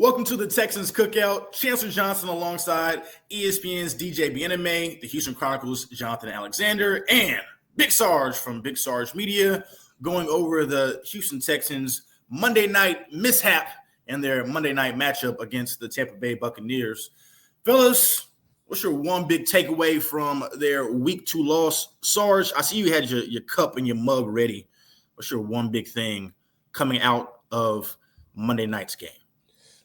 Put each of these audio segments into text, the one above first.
Welcome to the Texans Cookout. Chancellor Johnson alongside ESPN's DJ Bien-Aime, the Houston Chronicles' Jonathan Alexander, and Big Sarge from Big Sarge Media going over the Houston Texans Monday night mishap and their Monday night matchup against the Tampa Bay Buccaneers. Fellas, what's your one big takeaway from their week 2 loss? Sarge, I see you had your cup and your mug ready. What's your one big thing coming out of Monday night's game?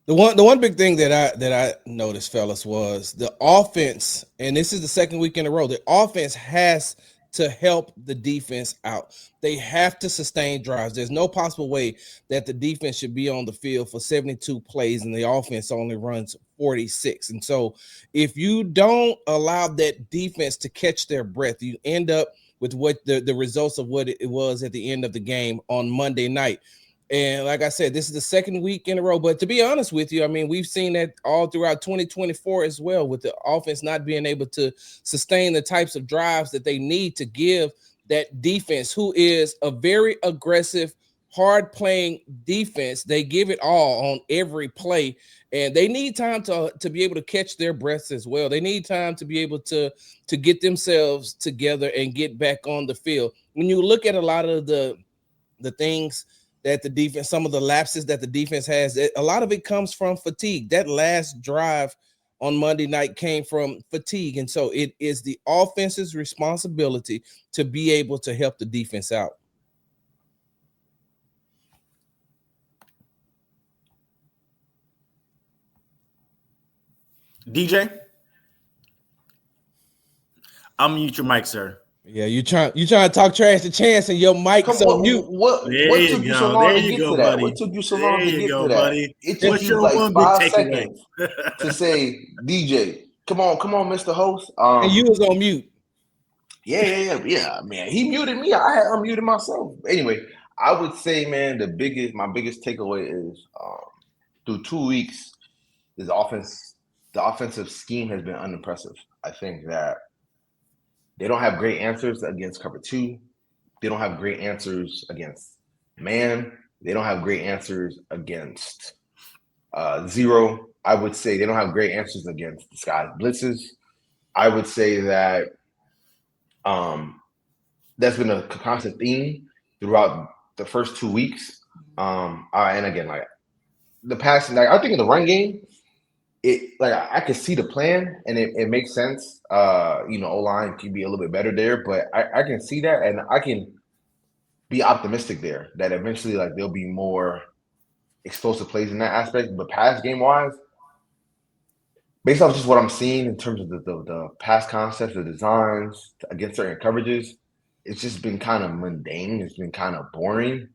The one big thing that I noticed, fellas, was the offense, and this is the second week in a row. The offense has to help the defense out. They have to sustain drives. There's no possible way that the defense should be on the field for 72 plays and the offense only runs 46. And so if you don't allow that defense to catch their breath, you end up with what the results of what it was at the end of the game on Monday night. And like I said, this is the second week in a row. But to be honest with you, I mean, we've seen that all throughout 2024 as well, with the offense not being able to sustain the types of drives that they need to give that defense, who is a very aggressive, hard-playing defense. They give it all on every play, and they need time to be able to catch their breaths as well. They need time to be able to get themselves together and get back on the field. When you look at a lot of the things that the defense, some of the lapses that the defense has, a lot of it comes from fatigue. That last drive on Monday night came from fatigue. And so it is the offense's responsibility to be able to help the defense out. DJ? I'll mute your mic, sir. Yeah, you trying to talk trash to Chance and your mic's on mute. What took you so long to get to that? What took you so long to get to that? It took you like 5 seconds to say, DJ, come on, Mr. Host. And you was on mute. Yeah, man. He muted me. I had unmuted myself. Anyway, I would say, man, my biggest takeaway is through 2 weeks, the offensive scheme has been unimpressive. I think that they don't have great answers against cover 2. They don't have great answers against man. They don't have great answers against zero. I would say they don't have great answers against disguised blitzes. I would say that that's been a constant theme throughout the first 2 weeks. And again, like the passing, like I think in the run game, I can see the plan and it makes sense. O-line can be a little bit better there, but I can see that and I can be optimistic there that eventually like there'll be more explosive plays in that aspect. But pass game wise, based off just what I'm seeing in terms of the pass concepts, the designs against certain coverages, it's just been kind of mundane. It's been kind of boring.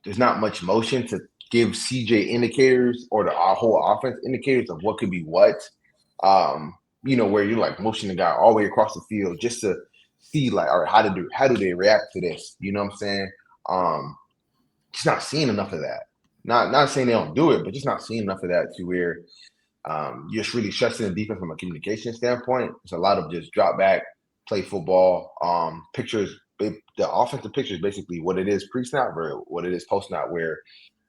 There's not much motion to give CJ indicators or our whole offense indicators of what could be what, where you're like motioning the guy all the way across the field just to see like, all right, how do they react to this? You know what I'm saying? Just not seeing enough of that. Not saying they don't do it, but just not seeing enough of that to where you're just really stressing the defense from a communication standpoint. It's a lot of just drop back, play football, pictures. The offensive picture is basically what it is pre-snap or what it is post-snap, where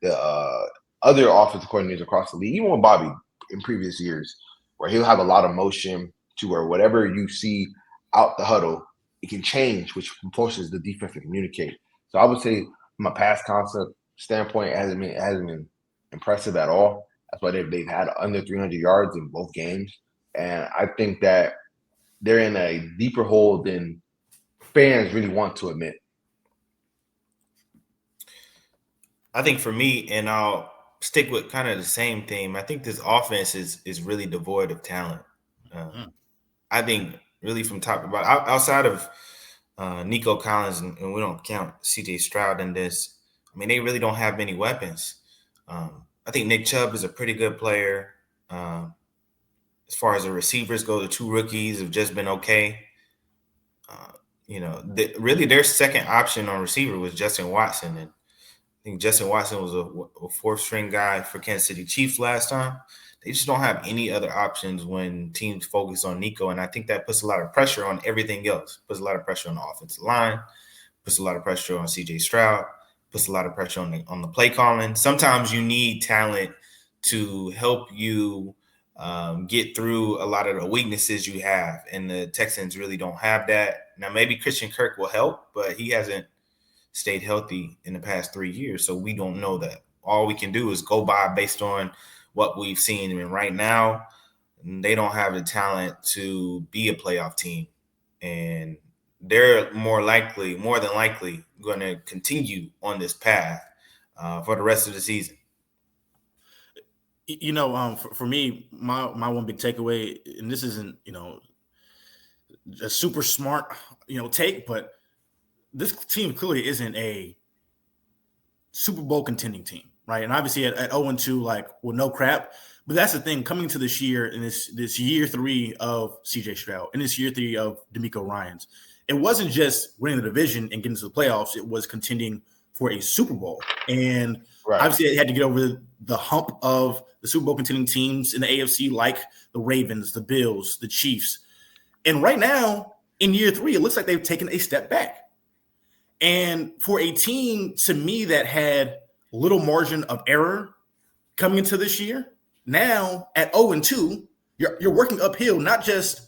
the other offensive coordinators across the league, even with Bobby in previous years, where he'll have a lot of motion to where whatever you see out the huddle, it can change, which forces the defense to communicate. So I would say from a pass concept standpoint, it hasn't been impressive at all. That's why they've had under 300 yards in both games. And I think that they're in a deeper hole than fans really want to admit. I think for me, and I'll stick with kind of the same theme, I think this offense is really devoid of talent. I think really from top to bottom, outside of Nico Collins, and we don't count CJ Stroud in this, I mean, they really don't have many weapons. I think Nick Chubb is a pretty good player. As far as the receivers go, the 2 rookies have just been okay. Really their second option on receiver was Justin Watson, and I think Justin Watson was a 4th-string guy for Kansas City Chiefs last time. They just don't have any other options when teams focus on Nico, and I think that puts a lot of pressure on everything else. Puts a lot of pressure on the offensive line, puts a lot of pressure on CJ Stroud, puts a lot of pressure on the play calling. Sometimes you need talent to help you get through a lot of the weaknesses you have. And the Texans really don't have that. Now, maybe Christian Kirk will help, but he hasn't stayed healthy in the past 3 years. So we don't know that. All we can do is go by based on what we've seen. And right now, they don't have the talent to be a playoff team. And they're more than likely going to continue on this path for the rest of the season. For me, my one big takeaway, and this isn't, a super smart, take, but this team clearly isn't a Super Bowl contending team, right? And obviously at 0-2, no crap. But that's the thing, coming to this year, in this year 3 of CJ Stroud, and this year 3 of DeMeco Ryans, it wasn't just winning the division and getting to the playoffs. It was contending for a Super Bowl. And obviously it had to get over the hump of the Super Bowl contending teams in the AFC, like the Ravens, the Bills, the Chiefs. And right now, in year 3, it looks like they've taken a step back. And for a team, to me, that had little margin of error coming into this year, now at 0-2, you're working uphill, not just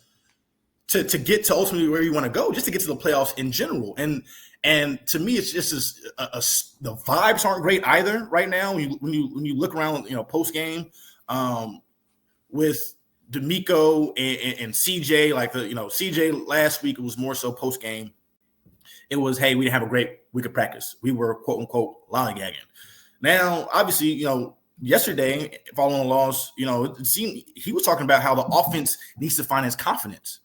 to get to ultimately where you want to go, just to get to the playoffs in general. And to me, it's just the vibes aren't great either right now. When you look around, post game, with DeMeco and CJ, CJ last week, it was more so post game. It was, hey, we didn't have a great week of practice. We were quote unquote lollygagging. Now, obviously, yesterday, following the loss, it seemed he was talking about how the offense needs to find its confidence.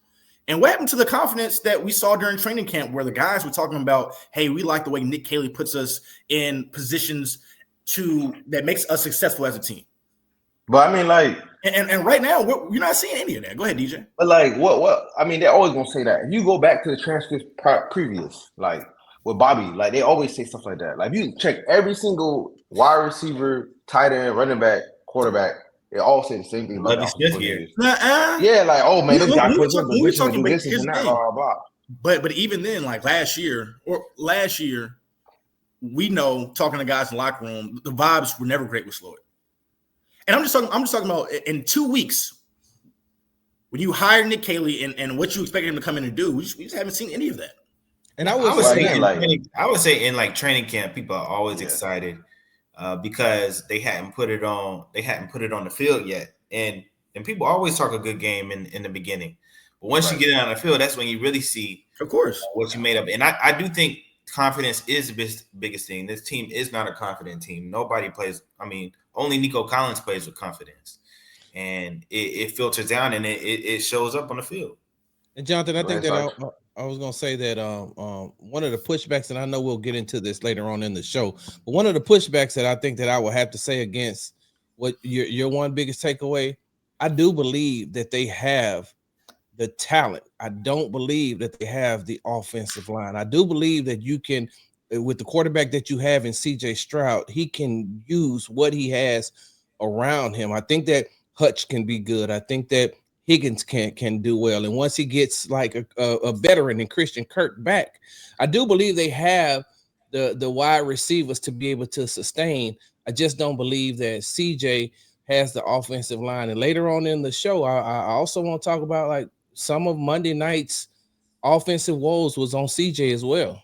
And what happened to the confidence that we saw during training camp, where the guys were talking about, hey, we like the way Nick Kayley puts us in positions that makes us successful as a team. But I mean, and right now you're not seeing any of that. Go ahead, DJ. But what? I mean, they're always gonna say that. If you go back to the transcripts previous, with Bobby, they always say stuff like that. If you check every single wide receiver, tight end, running back, quarterback, they all say the same thing about Smith here. Yeah, oh man, this guy puts up position to do this and that, blah, blah, blah. But even then, last year, we know, talking to guys in the locker room, the vibes were never great with Sloyd. And I'm just talking about in 2 weeks, when you hire Nick Kayley and what you expect him to come in and do, we just haven't seen any of that. And I would say in training camp, people are always excited because they hadn't put it on the field yet. And people always talk a good game in the beginning. But once you get it on the field, that's when you really see, of course, what you made up. And I do think confidence is the biggest thing. This team is not a confident team. Nobody plays. Only Nico Collins plays with confidence, and it filters down and it shows up on the field. And Jonathan, I think that I was going to say that one of the pushbacks, and I know we'll get into this later on in the show, but one of the pushbacks that I think that I will have to say against what your one biggest takeaway, I do believe that they have the talent. I don't believe that they have the offensive line. I do believe that you can, with the quarterback that you have in CJ Stroud, he can use what he has around him. I think that Hutch can be good. I think that Higgins can do well. And once he gets a veteran and Christian Kirk back, I do believe they have the wide receivers to be able to sustain. I just don't believe that CJ has the offensive line. And later on in the show, I also want to talk about some of Monday night's offensive woes was on CJ as well.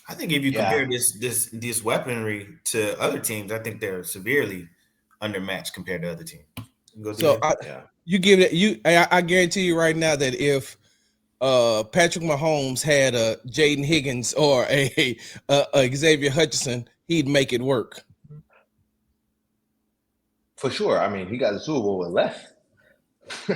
I think if you compare this weaponry to other teams, I think they're severely undermatched compared to other teams. You give it. I guarantee you right now that if Patrick Mahomes had a Jaden Higgins or a Xavier Hutchinson, he'd make it work. For sure. He got the Super Bowl with less. So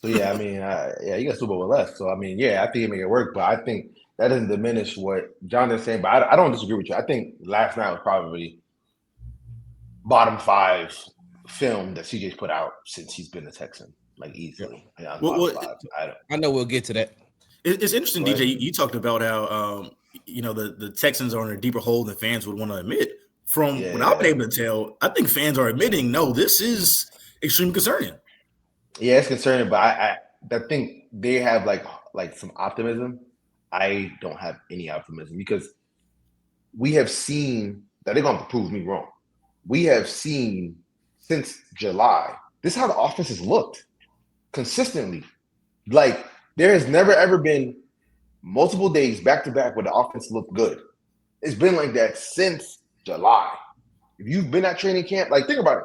he got Super Bowl with less. So I think he'd make it work. But I think that doesn't diminish what Jonathan's saying. But I don't disagree with you. I think last night was probably bottom 5 film that CJ's put out since he's been a Texan, easily. I know we'll get to that. It's interesting, DJ. You talked about how the Texans are in a deeper hole than fans would want to admit. From what I've been able to tell, I think fans are admitting, no, this is extremely concerning. Yeah, it's concerning, but I think they have some optimism. I don't have any optimism because we have seen that they're going to prove me wrong. We have seen since July. This is how the offense has looked consistently. Like, there has never, ever been multiple days back-to-back where the offense looked good. It's been like that since July. If you've been at training camp, like, think about it.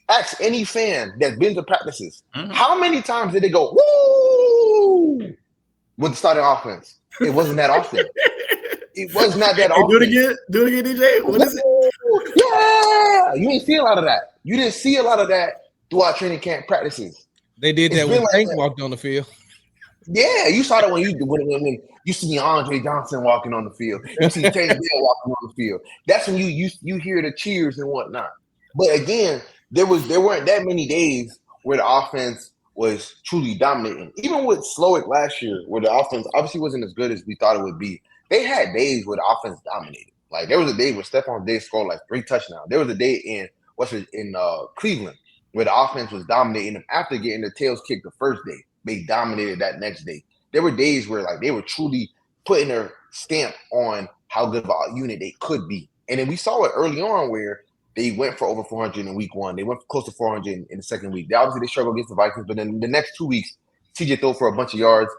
Ask any fan that's been to practices. How many times did they go, woo, with the starting offense? It wasn't that often. It was not that often. Do it again, DJ. What is it? Yeah. You didn't see a lot of that. You didn't see a lot of that throughout training camp practices. They did that when Tank walked on the field. Yeah, you saw that when you see Andre Johnson walking on the field. You see Taylor walking on the field. That's when you hear the cheers and whatnot. But again, there weren't that many days where the offense was truly dominating. Even with Slowick last year, where the offense obviously wasn't as good as we thought it would be, they had days where the offense dominated. Like, there was a day where Stephon Diggs scored like 3 touchdowns. There was a day in Cleveland where the offense was dominating them after getting their tails kicked the first day. They dominated that next day. There were days where, like, they were truly putting their stamp on how good of a unit they could be. And then we saw it early on where they went for over 400 in week 1. They went close to 400 in the second week. Obviously, they struggled against the Vikings, but then the next 2 weeks, CJ threw for a bunch of yards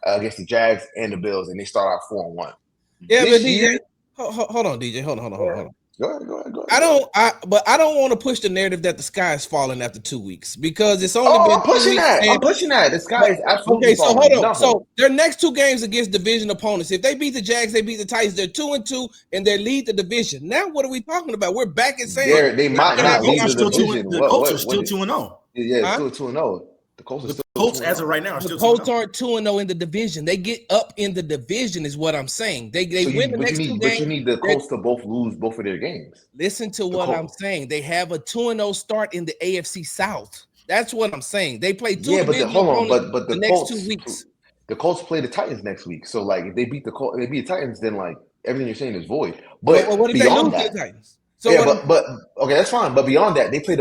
against the Jags and the Bills, and they start out 4-1. Yeah, but DJ, hold on, DJ. Hold on. Go ahead. I don't want to push the narrative that the sky is falling after 2 weeks because it's only been I'm pushing that. I'm pushing that. The sky is absolutely falling. Okay, so hold on. So their next 2 games against division opponents. If they beat the Jags, they beat the Titans. They're 2-2, and they lead the division. Now, what are we talking about? We're back and saying they might not lead the division. The Colts are still 2-0. Yeah, still 2-0. The Colts as of right now are still 2-0. The Colts aren't 2-0 in the division. They get up in the division is what I'm saying. They win the next 2 games. But you need the Colts to both lose both of their games. Listen to what I'm saying. They have a 2-0 start in the AFC South. That's what I'm saying. They play 2 division opponents the next Colts, 2 weeks. The Colts play the Titans next week. So, like, if they beat the Titans, then, like, everything you're saying is void. But what if they lose to the Titans? So yeah, but okay, that's fine. But beyond that, they play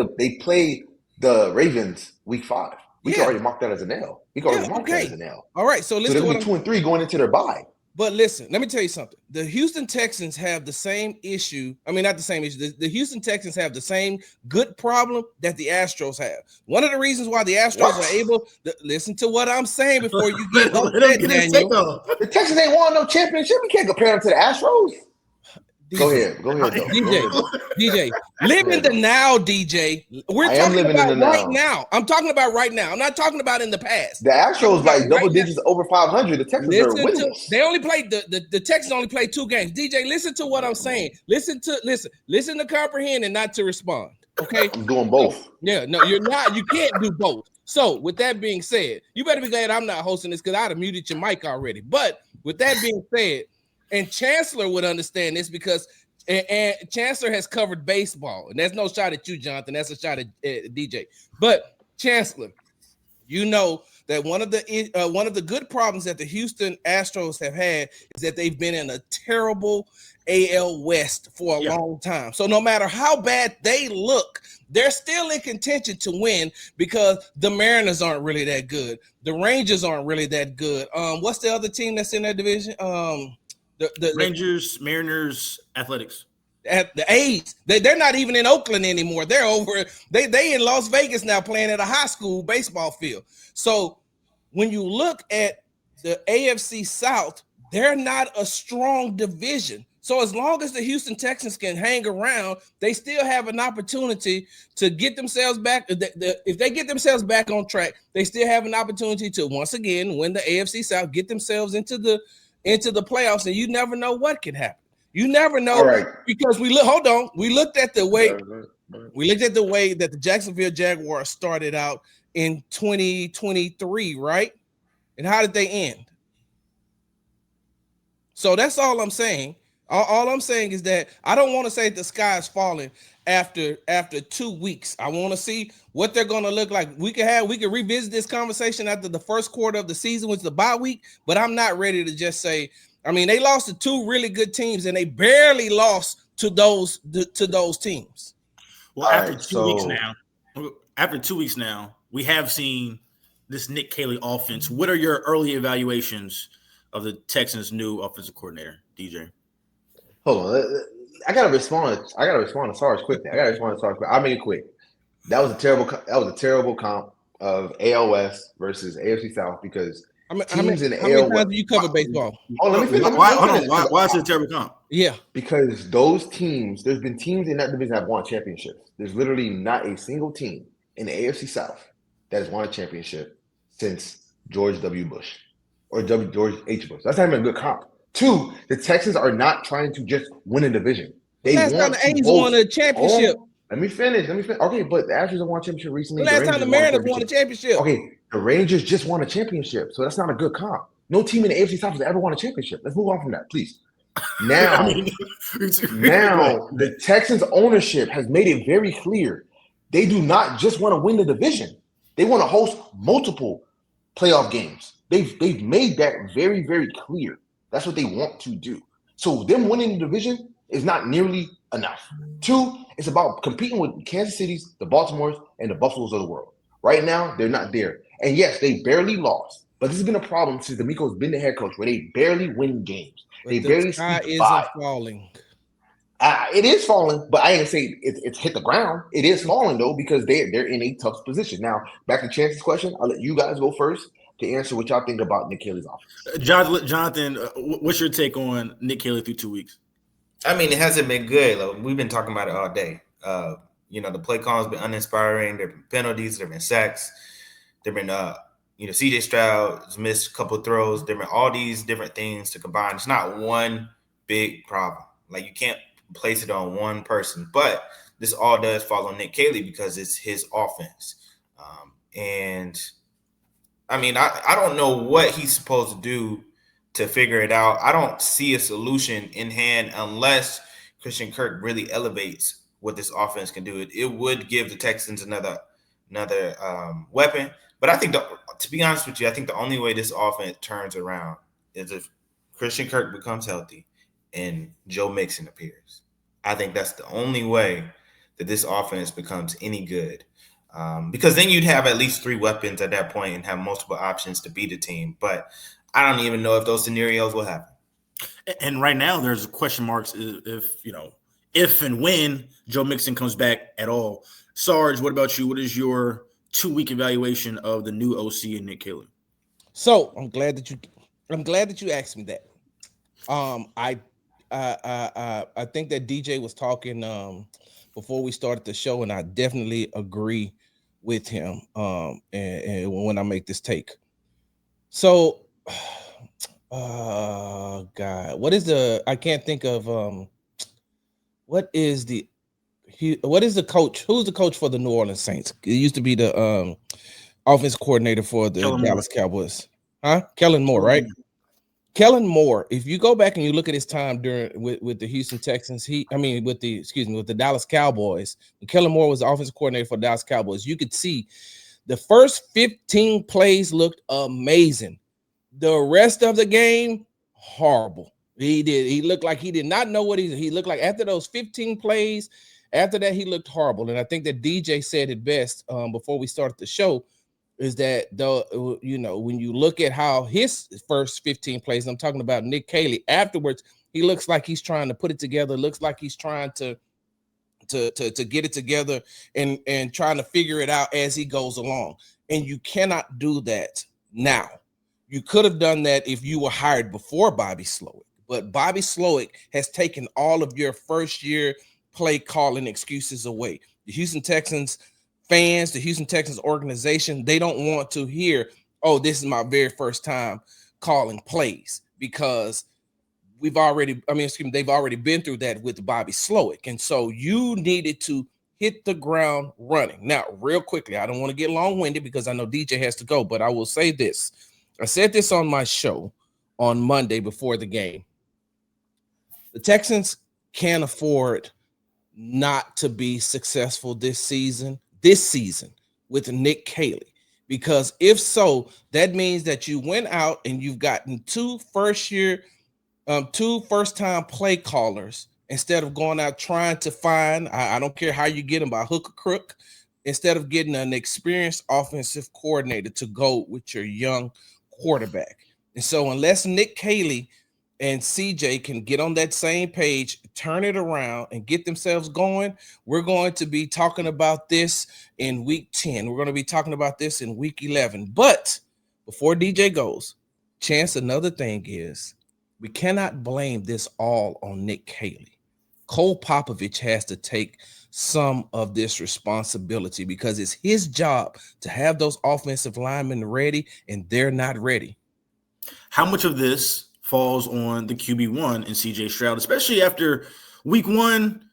the Ravens week 5. We can already mark that as an L. We can already mark that as an L. All right, so listen. So they'll be 2-3 going into their bye. But listen, let me tell you something. The Houston Texans have the same issue. I mean, not the same issue. The Houston Texans have the same good problem that the Astros have. One of the reasons why the Astros are able to listen to what I'm saying before you get upset, Daniel. The Texans ain't won no championship. We can't compare them to the Astros. Go ahead, DJ. Live in the now, DJ. We're talking about right now. I'm talking about right now. I'm not talking about in the past. The Astros like double digits over 500. The Texans are winners. They only played the Texans only played 2 games. DJ, listen to what I'm saying. Listen to comprehend and not to respond. Okay, I'm doing both. Yeah, no, you're not. You can't do both. So, with that being said, you better be glad I'm not hosting this because I'd have muted your mic already. But with that being said. And Chancellor would understand this because and Chancellor has covered baseball. And that's no shot at you, Jonathan. That's a shot at DJ. But Chancellor, you know that one of the good problems that the Houston Astros have had is that they've been in a terrible AL West for a long time. So no matter how bad they look, they're still in contention to win because the Mariners aren't really that good. The Rangers aren't really that good. What's the other team that's in that division? The Rangers, Mariners, Athletics. At the A's, they're not even in Oakland anymore. They're over. They in Las Vegas now playing at a high school baseball field. So when you look at the AFC South, they're not a strong division. So as long as the Houston Texans can hang around, they still have an opportunity to get themselves back. If they get themselves back on track, they still have an opportunity to once again win the AFC South, get themselves into the playoffs, and you never know what can happen. You never know because we looked at the way that the Jacksonville Jaguars started out in 2023, right? And how did they end? So that's all I'm saying. All I'm saying is that I don't want to say the sky is falling after 2 weeks. I want to see what they're going to look like. We can revisit this conversation after the first quarter of the season, which is the bye week, but I'm not ready to just say, I mean, they lost to 2 really good teams and they barely lost to those teams. Well, after 2 weeks now, we have seen this Nick Kayley offense. What are your early evaluations of the Texans' new offensive coordinator, DJ? Hold on. I gotta respond to Sarge quickly. I'll make it quick. That was a terrible comp of ALS versus AFC South because teams in the how many AL times West. do you cover baseball? Oh, let me finish. Why is it a terrible comp? Yeah, Because those teams, there's been teams in that division that have won championships. There's literally not a single team in the AFC South that has won a championship since George W. Bush or George H. Bush. That's not even a good comp. Two, the Texans are not trying to just win a division. They last time want the to A's host. won a championship. Let me finish. Okay, but the Astros have won a championship recently. The last time the Mariners won a championship. Okay, the Rangers just won a championship, so that's not a good comp. No team in the AFC South has ever won a championship. Let's move on from that, please. Now, the Texans ownership has made it very clear they do not just want to win the division. They want to host multiple playoff games. They've made that very, very clear. That's what they want to do. So them winning the division is not nearly enough. Two, it's about competing with Kansas City's, the Baltimores, and the Buffaloes of the world. Right now, they're not there. And yes, they barely lost. But this has been a problem since DeMeco's been the head coach, where they barely win games. But they the barely sky sneak isn't by. falling. It is falling, but I ain't say it's hit the ground. It is falling though because they're in a tough position. Now, back to Chance's question, I'll let you guys go first to answer what y'all think about Nick Caley's offense. Jonathan, what's your take on Nick Caley through 2 weeks? I mean, it hasn't been good. Like, we've been talking about it all day. The play call has been uninspiring. There have been penalties. There have been sacks. There have been, CJ Stroud has missed a couple of throws. There have been all these different things to combine. It's not one big problem. Like, you can't place it on one person. But this all does fall on Nick Caley because it's his offense. And, I mean, I don't know what he's supposed to do to figure it out. I don't see a solution in hand unless Christian Kirk really elevates what this offense can do. It would give the Texans another weapon. But I think, to be honest with you, I think the only way this offense turns around is if Christian Kirk becomes healthy and Joe Mixon appears. I think that's the only way that this offense becomes any good. Because then you'd have at least 3 weapons at that point and have multiple options to beat a team. But I don't even know if those scenarios will happen. And right now, there's question marks if and when Joe Mixon comes back at all. Sarge, what about you? What is your 2-week evaluation of the new OC and Nick Caley? So I'm glad that you asked me that. I think that DJ was talking before we started the show, and I definitely agree with him. And when I make this take, so God, what is the? I can't think of what is the coach? Who's the coach for the New Orleans Saints? It used to be the offense coordinator for the Dallas Cowboys. Kellen Moore, right? Kellen Moore, if you go back and you look at his time with the Houston Texans, with the Dallas Cowboys, when Kellen Moore was the offensive coordinator for the Dallas Cowboys, you could see the first 15 plays looked amazing. The rest of the game, horrible. He looked like he did not know what he looked like after those 15 plays. After that, he looked horrible. And I think that DJ said it best before we started the show, is that when you look at how his first 15 plays, I'm talking about Nick Caley, afterwards, he looks like he's trying to put it together, looks like he's trying to get it together and trying to figure it out as he goes along. And you cannot do that now. You could have done that if you were hired before Bobby Slowick, but Bobby Slowick has taken all of your first year play calling excuses away. The Houston Texans fans, the Houston Texans organization, they don't want to hear, oh, this is my very first time calling plays, because they've already been through that with Bobby Slowick. And so you needed to hit the ground running. Now, real quickly, I don't want to get long-winded because I know DJ has to go, but I will say this. I said this on my show on Monday before the game. The Texans can't afford not to be successful this season with Nick Caley, because if so, that means that you went out and you've gotten 2 first-time play callers instead of going out trying to find, I don't care how you get them, by hook or crook, instead of getting an experienced offensive coordinator to go with your young quarterback. And so unless Nick Caley and CJ can get on that same page, turn it around, and get themselves going, we're going to be talking about this in week 10. We're going to be talking about this in week 11. But before DJ goes, Chance, another thing is we cannot blame this all on Nick Kayley. Cole Popovich has to take some of this responsibility because it's his job to have those offensive linemen ready, and they're not ready. How much of this falls on the QB1 and CJ Stroud, especially after week 1?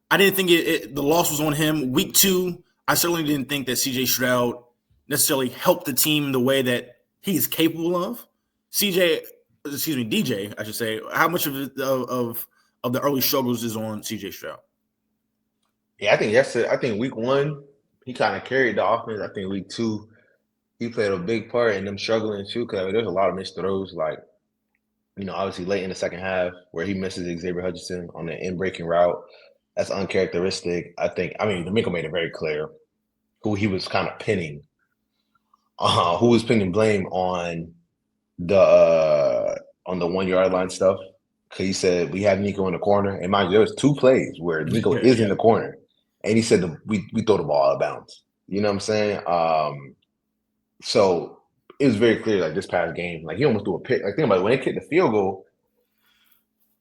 I didn't think the loss was on him. Week 2, I certainly didn't think that CJ Stroud necessarily helped the team the way that he is capable of. DJ, I should say. How much of the early struggles is on CJ Stroud? Yeah, I think yesterday. I think week 1 he kind of carried the offense. I think week 2 he played a big part in them struggling too. Because there's a lot of missed throws, like obviously late in the second half where he misses Xavier Hutchinson on the in-breaking route. That's uncharacteristic. D'Amico made it very clear who he was kind of pinning. Who was pinning blame on the 1 yard line stuff. Because he said we have Nico in the corner, and mind you, there was 2 plays where Nico is in the corner, and he said we throw the ball out of bounds. You know what I'm saying? So it was very clear, like this past game, like he almost threw a pick. Like think about it, when they kicked the field goal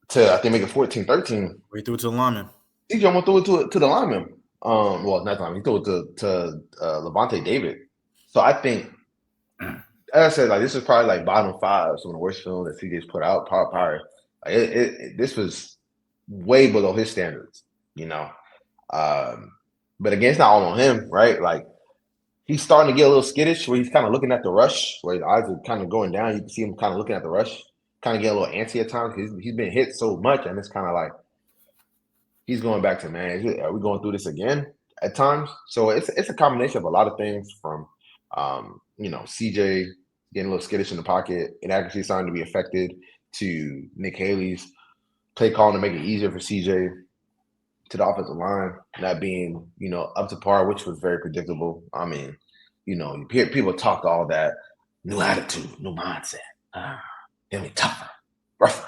to I think make it 14-13. He threw it to the lineman. He almost threw it to the lineman. Well, not the lineman. He threw it to Levante David. So I think, as I said, like this is probably like bottom 5, some of the worst films that CJ's put out prior. Like this was way below his standards, But again, it's not all on him, right? Like he's starting to get a little skittish where he's kind of looking at the rush, where his eyes are kind of going down. You can see him kind of looking at the rush, kind of get a little antsy at times because he's been hit so much, and it's kind of like he's going back to, man, are we going through this again at times? So it's a combination of a lot of things from, CJ getting a little skittish in the pocket, inaccuracy starting to be affected, to Nick Haley's play calling to make it easier for CJ, to the offensive line not being, up to par, which was very predictable. I mean, you hear people talk all that new attitude, new mindset, gonna be tougher, rougher,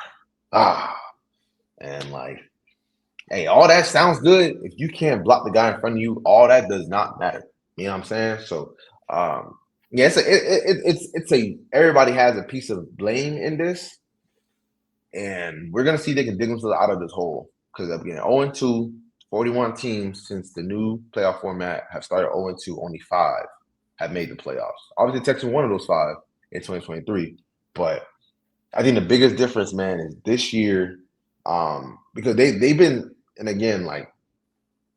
and like, hey, all that sounds good. If you can't block the guy in front of you, all that does not matter. You know what I'm saying? So, everybody has a piece of blame in this, and we're gonna see if they can dig themselves out of this hole. Because again, 0-2, 41 teams since the new playoff format have started 0-2, only 5 have made the playoffs. Obviously, Texans one of those 5 in 2023. But I think the biggest difference, man, is this year, because they've been, and again, like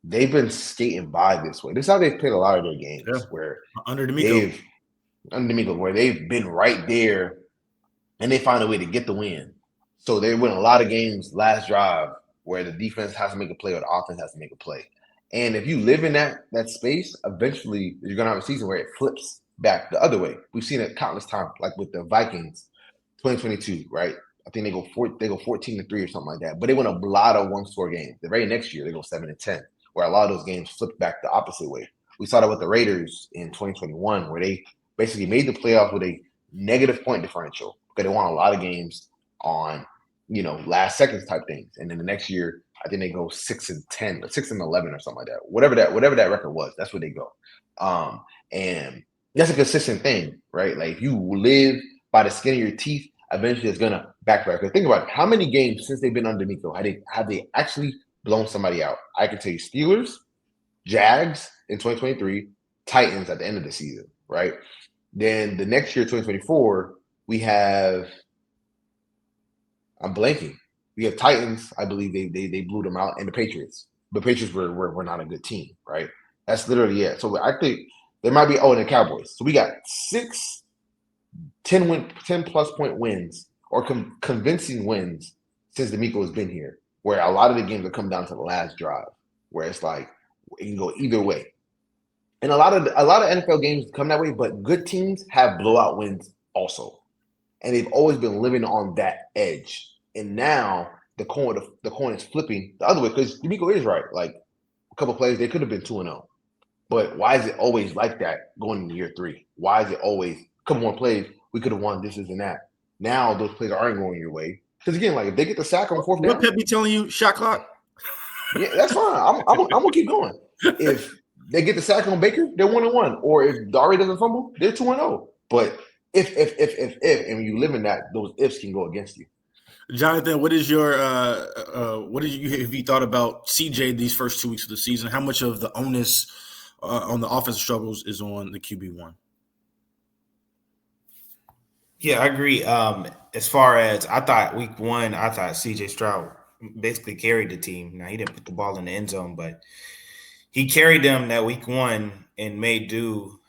they've been skating by this way. This is how they've played a lot of their games, where under D'Amico, where they've been right there, and they find a way to get the win. So they win a lot of games last drive where the defense has to make a play or the offense has to make a play. And if you live in that space, eventually you're going to have a season where it flips back the other way. We've seen it countless times, like with the Vikings, 2022, right? I think they go 14-3 or something like that. But they win a lot of one-score games. The very next year, they go 7-10, where a lot of those games flipped back the opposite way. We saw that with the Raiders in 2021, where they basically made the playoffs with a negative point differential because they won a lot of games on last seconds type things. And then the next year, I think they go 6-10, 6-11 or something like that. Whatever that record was, that's where they go. And that's a consistent thing, right? Like if you live by the skin of your teeth, eventually it's gonna backfire. Because think about it, how many games since they've been under Nico have they actually blown somebody out? I can tell you Steelers, Jags in 2023, Titans at the end of the season, right? Then the next year, 2024, we have I'm blanking. We have Titans. I believe they blew them out, and the Patriots. The Patriots were not a good team, right? That's literally it. So I think there might be and the Cowboys. So we got 6 10+ point wins or convincing wins since D'Amico has been here, where a lot of the games have come down to the last drive, where it's like it can go either way. And a lot of NFL games come that way, but good teams have blowout wins also. And they've always been living on that edge. And now the coin is flipping the other way, because D'Amico is right. Like a couple of plays, they could have been 2-0. But why is it always like that going into year 3? Why is it always a couple more plays, we could have won this and that? Now those plays aren't going your way. Because again, like if they get the sack on fourth What down, Pep be telling you? Shot clock. yeah, that's fine. I'm gonna keep going. If they get the sack on Baker, they're 1-1. Or if Dari doesn't fumble, they're 2-0. But if, and when you live in that, those ifs can go against you. Jonathan, what is your have you thought about CJ these first 2 weeks of the season? How much of the onus on the offensive struggles is on the QB1? Yeah, I agree. As far as I thought week 1, I thought CJ Stroud basically carried the team. Now he didn't put the ball in the end zone, but he carried them that week 1 and made do.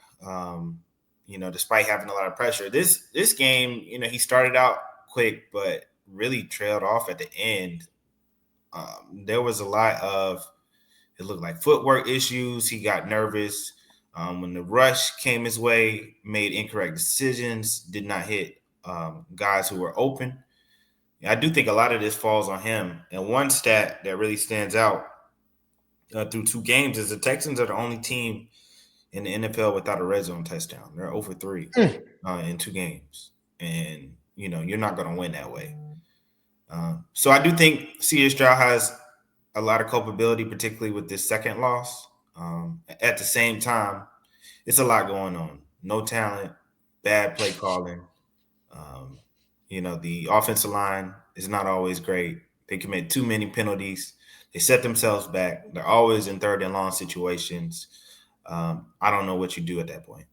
Despite having a lot of pressure. This game, he started out quick, but really trailed off at the end. There was a lot of, it looked like footwork issues. He got nervous. When the rush came his way, made incorrect decisions, did not hit guys who were open. I do think a lot of this falls on him. And one stat that really stands out through 2 games is the Texans are the only team in the NFL without a red zone touchdown. They're 0-3 in 2 games. And, you're not going to win that way. So I do think CJ Stroud has a lot of culpability, particularly with this second loss. At the same time, it's a lot going on. No talent, bad play calling. The offensive line is not always great. They commit too many penalties. They set themselves back. They're always in 3rd and long situations. I don't know what you do at that point.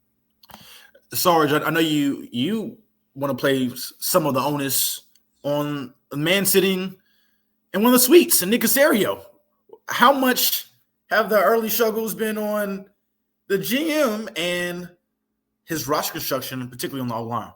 Sarge, I know you want to play some of the onus on a man sitting in one of the suites and Nick Caserio. How much have the early struggles been on the GM and his roster construction, particularly on the O-line?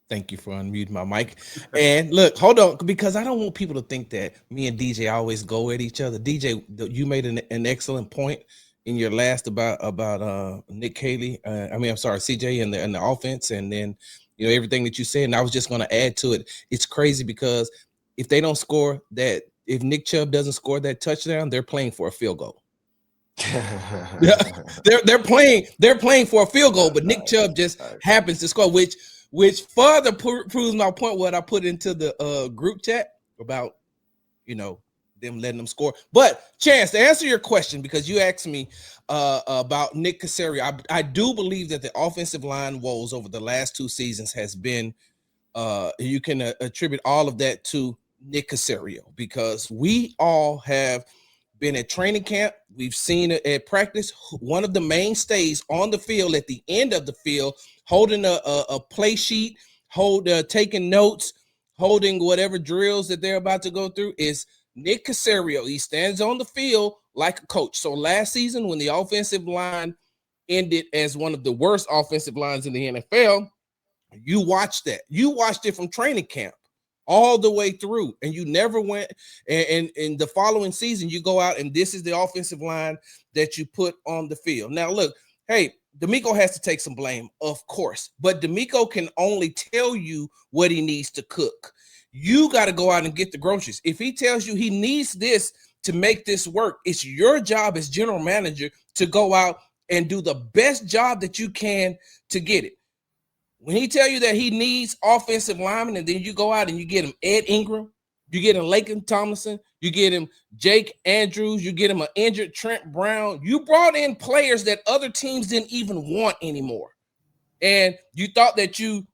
Thank you for unmuting my mic. And look, hold on, because I don't want people to think that me and DJ always go at each other. DJ, you made an excellent point in your last about Nick Kayley. CJ and the offense, and then everything that you said. And I was just going to add to it. It's crazy because if they don't score that, if Nick Chubb doesn't score that touchdown, they're playing for a field goal. they're playing for a field goal, but Nick Chubb just happens to score, which further proves my point. What I put into the group chat about them letting them score. But Chance, to answer your question, because you asked me about Nick Caserio, I do believe that the offensive line woes over the last 2 seasons has been you can attribute all of that to Nick Caserio, because we all have been at training camp. We've seen it at practice. One of the mainstays on the field at the end of the field, holding a play sheet, taking notes, holding whatever drills that they're about to go through, is Nick Caserio. He stands on the field like a coach. So last season, when the offensive line ended as one of the worst offensive lines in the NFL, you watched that. You watched it from training camp all the way through, and you never went. And in the following season, you go out, and this is the offensive line that you put on the field. Now, look, hey, D'Amico has to take some blame, of course, but D'Amico can only tell you what he needs to cook. You got to go out and get the groceries. If he tells you he needs this to make this work, it's your job as general manager to go out and do the best job that you can to get it. When he tell you that he needs offensive linemen, and then you go out and you get him Ed Ingram, you get him Laken Tomlinson, you get him Jake Andrews, you get him an injured Trent Brown. You brought in players that other teams didn't even want anymore. And you thought that you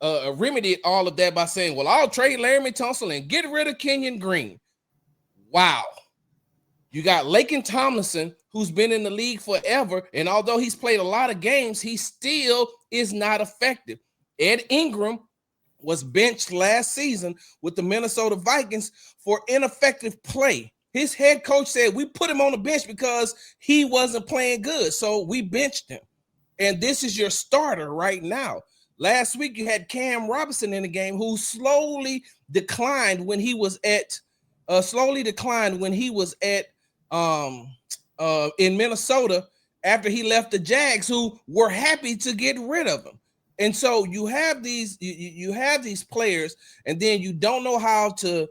remedied all of that by saying, well, I'll trade Laramie Tunsil and get rid of Kenyon Green. Wow. You got Laken Tomlinson, who's been in the league forever, and although he's played a lot of games, he still is not effective. Ed Ingram was benched last season with the Minnesota Vikings for ineffective play. His head coach said, we put him on the bench because he wasn't playing good, so we benched him. And this is your starter right now. Last week, you had Cam Robinson in the game, who slowly declined when he was at in Minnesota after he left the Jags, who were happy to get rid of him. And so you have these players, and then you don't know how to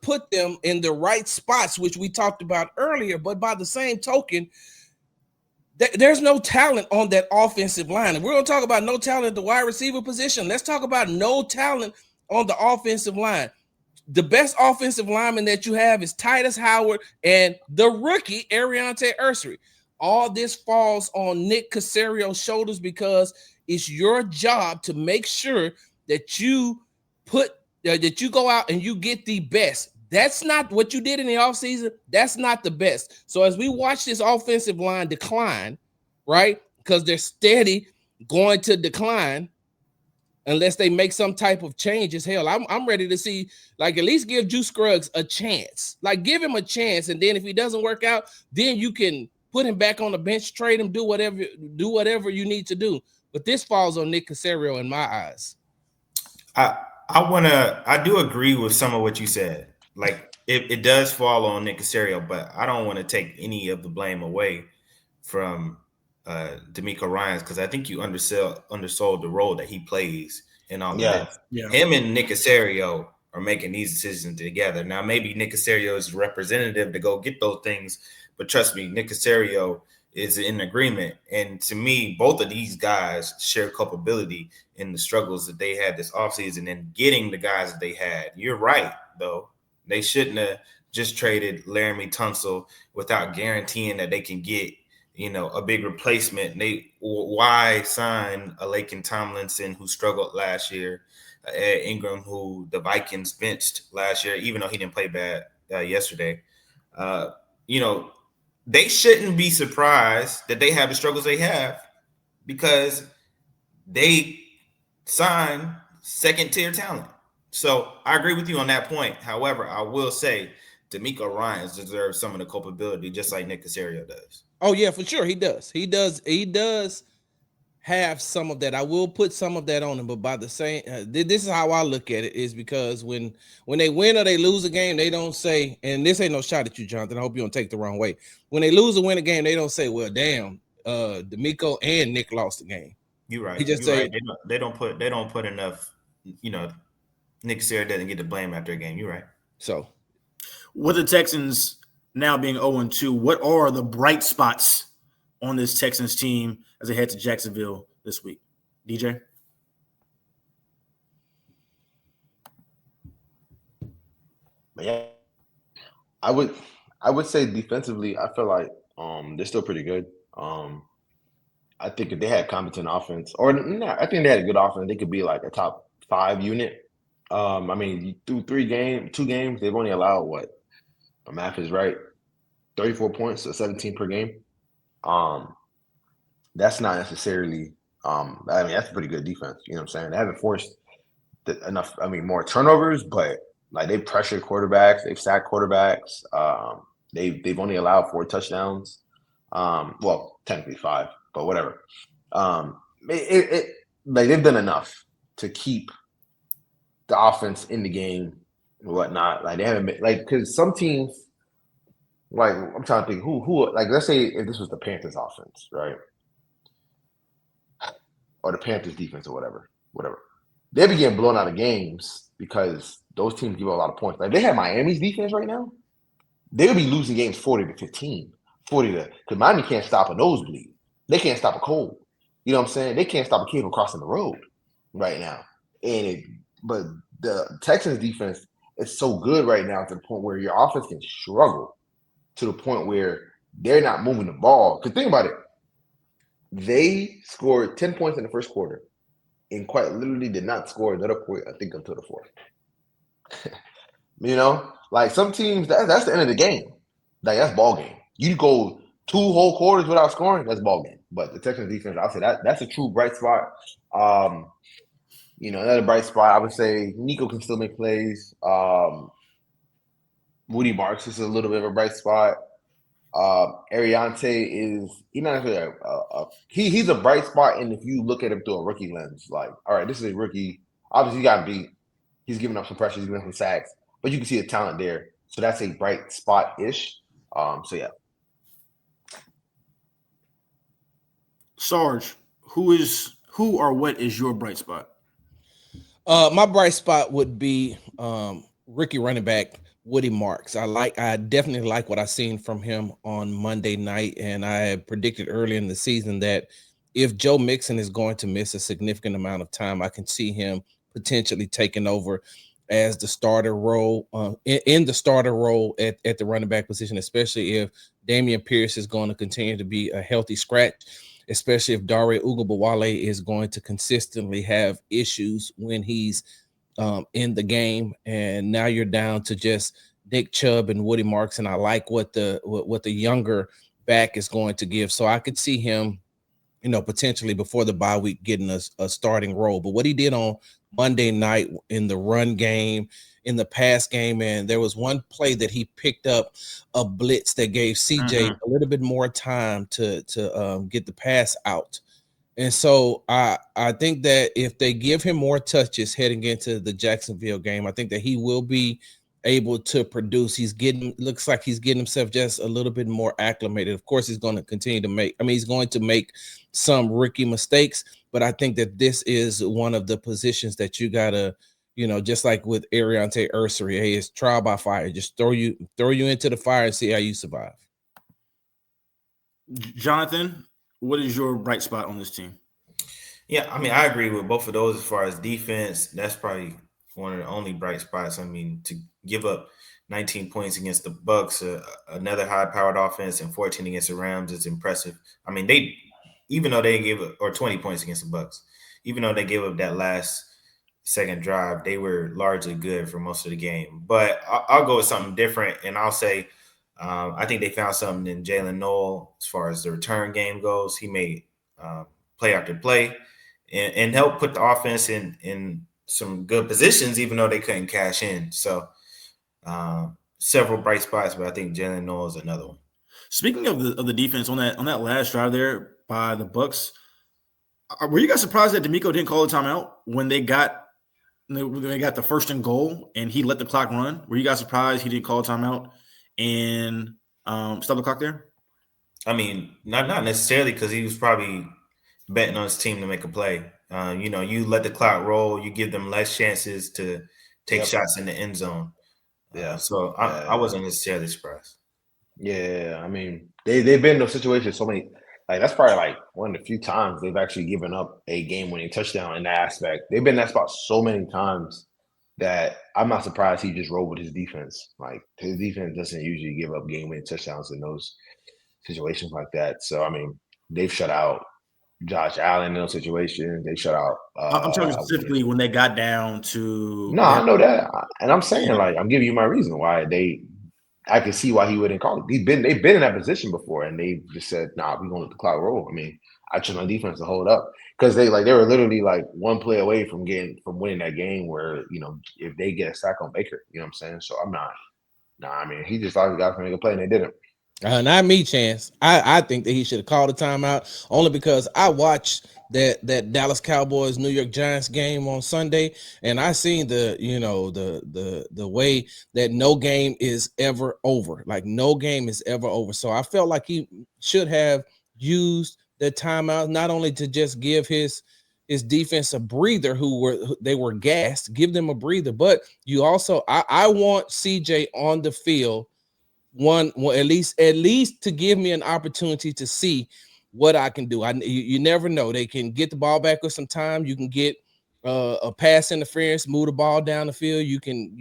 put them in the right spots, which we talked about earlier. But by the same token, There's no talent on that offensive line. And we're going to talk about no talent at the wide receiver position. Let's talk about no talent on the offensive line. The best offensive lineman that you have is Titus Howard and the rookie, Ariante Ursery. All this falls on Nick Caserio's shoulders because it's your job to make sure that you that you go out and you get the best. That's not what you did in the offseason. That's not the best. So as we watch this offensive line decline, right, because they're steady going to decline unless they make some type of changes. Hell, I'm ready to see, like, at least give Juice Scruggs a chance. Like, give him a chance, and then if he doesn't work out, then you can put him back on the bench, trade him, do whatever you need to do. But this falls on Nick Caserio in my eyes. I do agree with some of what you said. Like, it does fall on Nick Caserio, but I don't want to take any of the blame away from D'Amico Ryans, because I think you undersold the role that he plays in all of this. Yeah. Him and Nick Caserio are making these decisions together. Now, maybe Nick Caserio is representative to go get those things, but trust me, Nick Caserio is in agreement. And to me, both of these guys share culpability in the struggles that they had this offseason and getting the guys that they had. You're right, though. They shouldn't have just traded Laramie Tunsil without guaranteeing that they can get, a big replacement. Why sign a Laken Tomlinson who struggled last year, Ingram who the Vikings benched last year, even though he didn't play bad yesterday. They shouldn't be surprised that they have the struggles they have because they sign second-tier talent. So I agree with you on that point. However, I will say D'Amico Ryans deserves some of the culpability, just like Nick Caserio does. Oh yeah, for sure, he does. He does have some of that. I will put some of that on him, but by the same, this is how I look at it: is because when they win or they lose a game, they don't say, and this ain't no shot at you, Jonathan. I hope you don't take the wrong way. When they lose or win a game, they don't say, "Well, damn, D'Amico and Nick lost the game." You're right. He just say right. They don't put enough. Nick Caserio doesn't get the blame after a game. You're right. So, with the Texans now being 0-2, what are the bright spots on this Texans team as they head to Jacksonville this week? DJ? Yeah, I would say defensively, I feel like they're still pretty good. I think if they had competent offense, or not, I think they had a good offense, they could be like a top 5 unit. Through 2 games, they've only allowed what? My math is right, 34 points, so 17 per game. That's not necessarily. That's a pretty good defense. You know what I'm saying? They haven't forced more turnovers, but like they pressured quarterbacks, they've sacked quarterbacks. They've only allowed 4 touchdowns. Well, technically 5, but whatever. They've done enough to keep the offense in the game and whatnot. Like they haven't been, because some teams, like I'm trying to think who like, let's say if this was the Panthers offense, right? Or the Panthers defense or whatever. They'd be getting blown out of games because those teams give up a lot of points. Like they have Miami's defense right now, they would be losing games 40-15, because Miami can't stop a nosebleed. They can't stop a cold. You know what I'm saying? They can't stop a kid from crossing the road right now. But the Texans defense is so good right now to the point where your offense can struggle to the point where they're not moving the ball. Because think about it. They scored 10 points in the first quarter and quite literally did not score another point, I think, until the 4th. Like some teams, that's the end of the game. Like that's ball game. You go 2 whole quarters without scoring, that's ball game. But the Texans defense, I'll say that's a true bright spot. Another bright spot, I would say Nico can still make plays. Woody Marks is a little bit of a bright spot. Ariante is he's a bright spot, and if you look at him through a rookie lens, like, all right, this is a rookie. Obviously, he got beat. He's giving up some pressure. He's giving up some sacks, but you can see the talent there. So that's a bright spot-ish. So yeah. Sarge, who or what is your bright spot? My bright spot would be rookie running back Woody Marks. I definitely like what I seen from him on Monday night, and I had predicted early in the season that if Joe Mixon is going to miss a significant amount of time, I can see him potentially taking over as the starter role in the starter role at the running back position, especially if Damian Pierce is going to continue to be a healthy scratch, especially if Dare Ugabawale is going to consistently have issues when he's in the game. And now you're down to just Nick Chubb and Woody Marks, and I like what the younger back is going to give. So I could see him, potentially before the bye week getting a starting role. But what he did on Monday night in the run game, in the pass game, and there was one play that he picked up a blitz that gave CJ a little bit more time to get the pass out. And so I think that if they give him more touches heading into the Jacksonville game, I think that he will be able to produce. Looks like he's getting himself just a little bit more acclimated. Of course, he's going to continue to he's going to make some rookie mistakes, but I think that this is one of the positions that you gotta, just like with Ariante Ursery, hey, it's trial by fire. Just throw you into the fire and see how you survive. Jonathan, what is your bright spot on this team? Yeah, I mean, I agree with both of those as far as defense. That's probably one of the only bright spots. I mean, to give up 19 points against the Bucs, another high-powered offense, and 14 against the Rams is impressive. I mean, even though they gave up, or 20 points against the Bucs, even though they gave up that last second drive, they were largely good for most of the game. But I'll go with something different, and I'll say I think they found something in Jalen Noel as far as the return game goes. He made play after play and help put the offense in some good positions, even though they couldn't cash in. So several bright spots, but I think Jalen Noel is another one. Speaking of the defense on that last drive there by the Bucs, were you guys surprised that D'Amico didn't call a timeout when they got the first and goal and he let the clock run? Were you guys surprised he didn't call a timeout and stop the clock there? I mean, not necessarily, because he was probably betting on his team to make a play. You let the clock roll, you give them less chances to take shots in the end zone. So I wasn't necessarily surprised. Yeah, I mean, they've been in those situations so many. Like, that's probably like one of the few times they've actually given up a game-winning touchdown in that aspect. They've been in that spot so many times that I'm not surprised he just rolled with his defense. Like, his defense doesn't usually give up game-winning touchdowns in those situations like that. So, I mean, they've shut out Josh Allen in those situations. They shut out. I'm talking specifically when they got down to. No, I know that, and I'm saying, like, I'm giving you my reason why I can see why he wouldn't call it. They've been in that position before, and they just said, "Nah, we're gonna let the clock roll." I mean, I trust my defense to hold up because they were literally like one play away from winning that game. Where if they get a sack on Baker, you know what I'm saying. So I'm not. Nah, I mean, he just thought he got to make a play, and they didn't. Not me, Chance. I think that he should have called a timeout only because I watched that Dallas Cowboys New York Giants game on Sunday, and I seen the way that no game is ever over. Like, no game is ever over. So I felt like he should have used the timeout not only to just give his defense a breather, they were gassed, give them a breather, but you also I want CJ on the field. One at least to give me an opportunity to see what I can do. You never know. They can get the ball back with some time. You can get a pass interference, move the ball down the field. You can,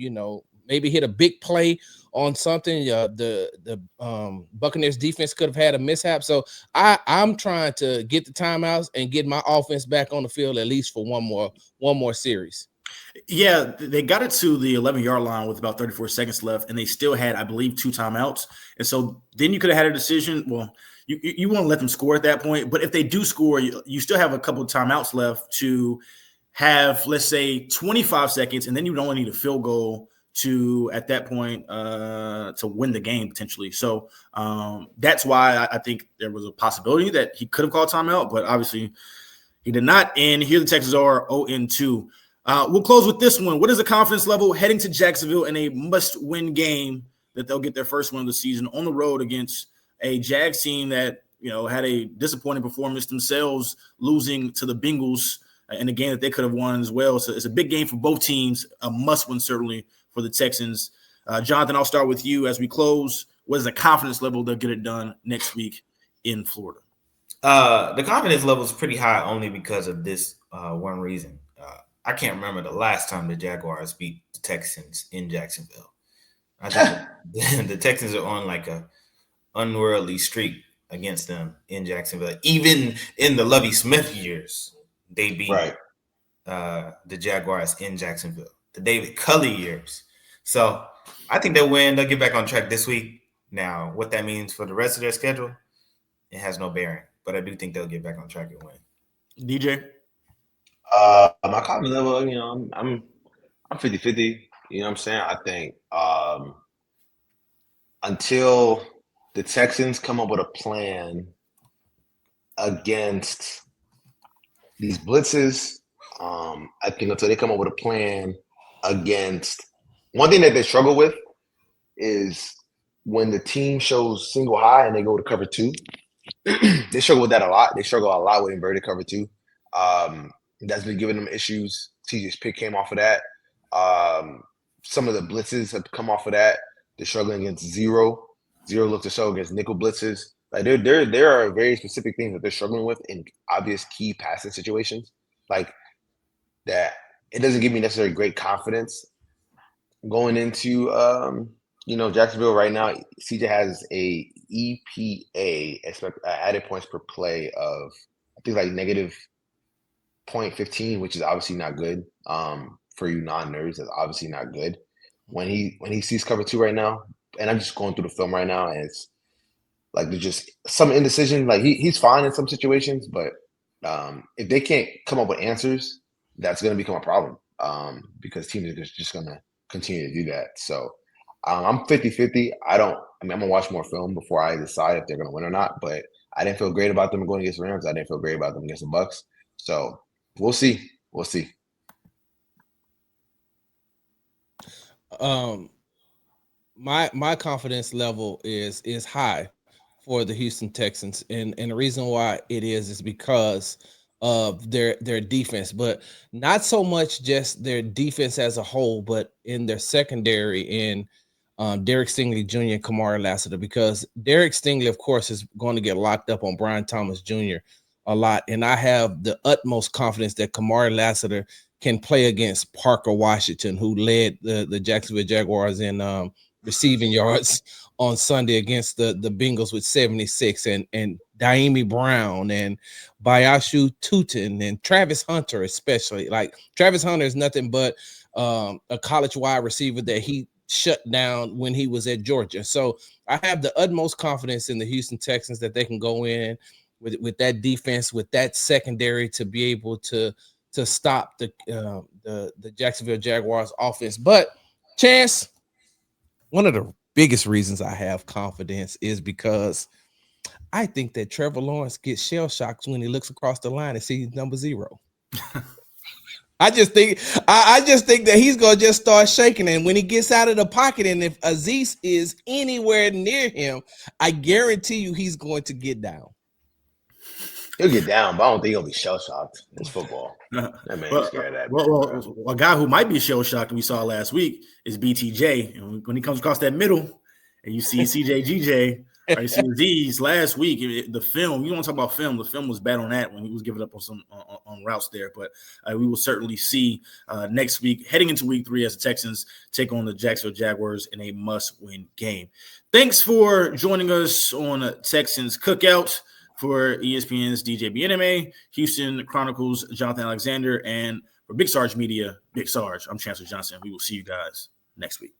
maybe hit a big play on something. The Buccaneers defense could have had a mishap. So I'm trying to get the timeouts and get my offense back on the field at least for one more series. Yeah, they got it to the 11-yard line with about 34 seconds left, and they still had, I believe, 2 timeouts. And so then you could have had a decision. Well, you want to let them score at that point, but if they do score, you still have a couple of timeouts left to have, let's say, 25 seconds, and then you would only need a field goal to, at that point, to win the game potentially. So that's why I think there was a possibility that he could have called timeout, but obviously he did not. And here the Texans are 0-2. We'll close with this one. What is the confidence level heading to Jacksonville in a must-win game that they'll get their first win of the season on the road against a Jags team that, had a disappointing performance themselves, losing to the Bengals in a game that they could have won as well. So it's a big game for both teams, a must-win certainly for the Texans. Jonathan, I'll start with you as we close. What is the confidence level they'll get it done next week in Florida? The confidence level is pretty high only because of this one reason. I can't remember the last time the Jaguars beat the Texans in Jacksonville. I think the Texans are on like a unworldly streak against them in Jacksonville. Even in the Lovie Smith years, they beat the Jaguars in Jacksonville. The David Culley years. So I think they'll win. They'll get back on track this week. Now, what that means for the rest of their schedule, it has no bearing. But I do think they'll get back on track and win. DJ? My confidence level, you know, I'm 50-50. You know what I'm saying? I think until the Texans come up with a plan against these blitzes, I think until they come up with a plan against one thing that they struggle with is when the team shows single high and they go to cover two. They struggle with that a lot. They struggle a lot with inverted cover two. That's been giving them issues. CJ's pick came off of that. Some of the blitzes have come off of that. They're struggling against zero. Zero look to show against nickel blitzes. Like there are very specific things that they're struggling with in obvious key passing situations. Like that, it doesn't give me necessarily great confidence going into Jacksonville right now. CJ has a EPA added points per play of I think like negative 0.15, which is obviously not good. For you non-nerds, that's obviously not good. When he sees cover two right now, and I'm just going through the film right now, and it's like there's just some indecision. Like he's fine in some situations, but if they can't come up with answers, that's going to become a problem because teams are just going to continue to do that. So I'm 50-50. I'm going to watch more film before I decide if they're going to win or not, but I didn't feel great about them going against the Rams. I didn't feel great about them against the Bucs. So we'll see. We'll see. My confidence level is high for the Houston Texans, and the reason why it is because of their defense, but not so much just their defense as a whole, but in their secondary in Derek Stingley Jr. and Kamari Lassiter, because Derek Stingley, of course, is going to get locked up on Brian Thomas Jr. a lot, and I have the utmost confidence that Kamari Lassiter can play against Parker Washington, who led the Jacksonville Jaguars in receiving yards on Sunday against the Bengals with 76, and Bien-Aime Brown and Bayashu Tutin and Travis Hunter, especially. Like Travis Hunter is nothing but a college wide receiver that he shut down when he was at Georgia. So I have the utmost confidence in the Houston Texans that they can go in with that defense, with that secondary to be able to stop the Jacksonville Jaguars offense. But Chance, one of the biggest reasons I have confidence is because I think that Trevor Lawrence gets shell shocked when he looks across the line and sees number 0. I just think that he's gonna just start shaking, and when he gets out of the pocket, and if Azeez is anywhere near him, I guarantee you he's going to get down. He'll get down, but I don't think he'll be shell shocked. It's football. That man is scared of that. Well, a guy who might be shell shocked we saw last week is BTJ. And when he comes across that middle, and you see CJ GJ, or you see Azeez last week, the film. You want to talk about film? The film was bad on that when he was giving up on some on routes there. But we will certainly see next week, heading into Week 3, as the Texans take on the Jacksonville Jaguars in a must-win game. Thanks for joining us on Texans Cookout. For ESPN's DJ Bien-Aime, Houston Chronicles Jonathan Alexander, and for Big Sarge Media, Big Sarge, I'm Chancellor Johnson. We will see you guys next week.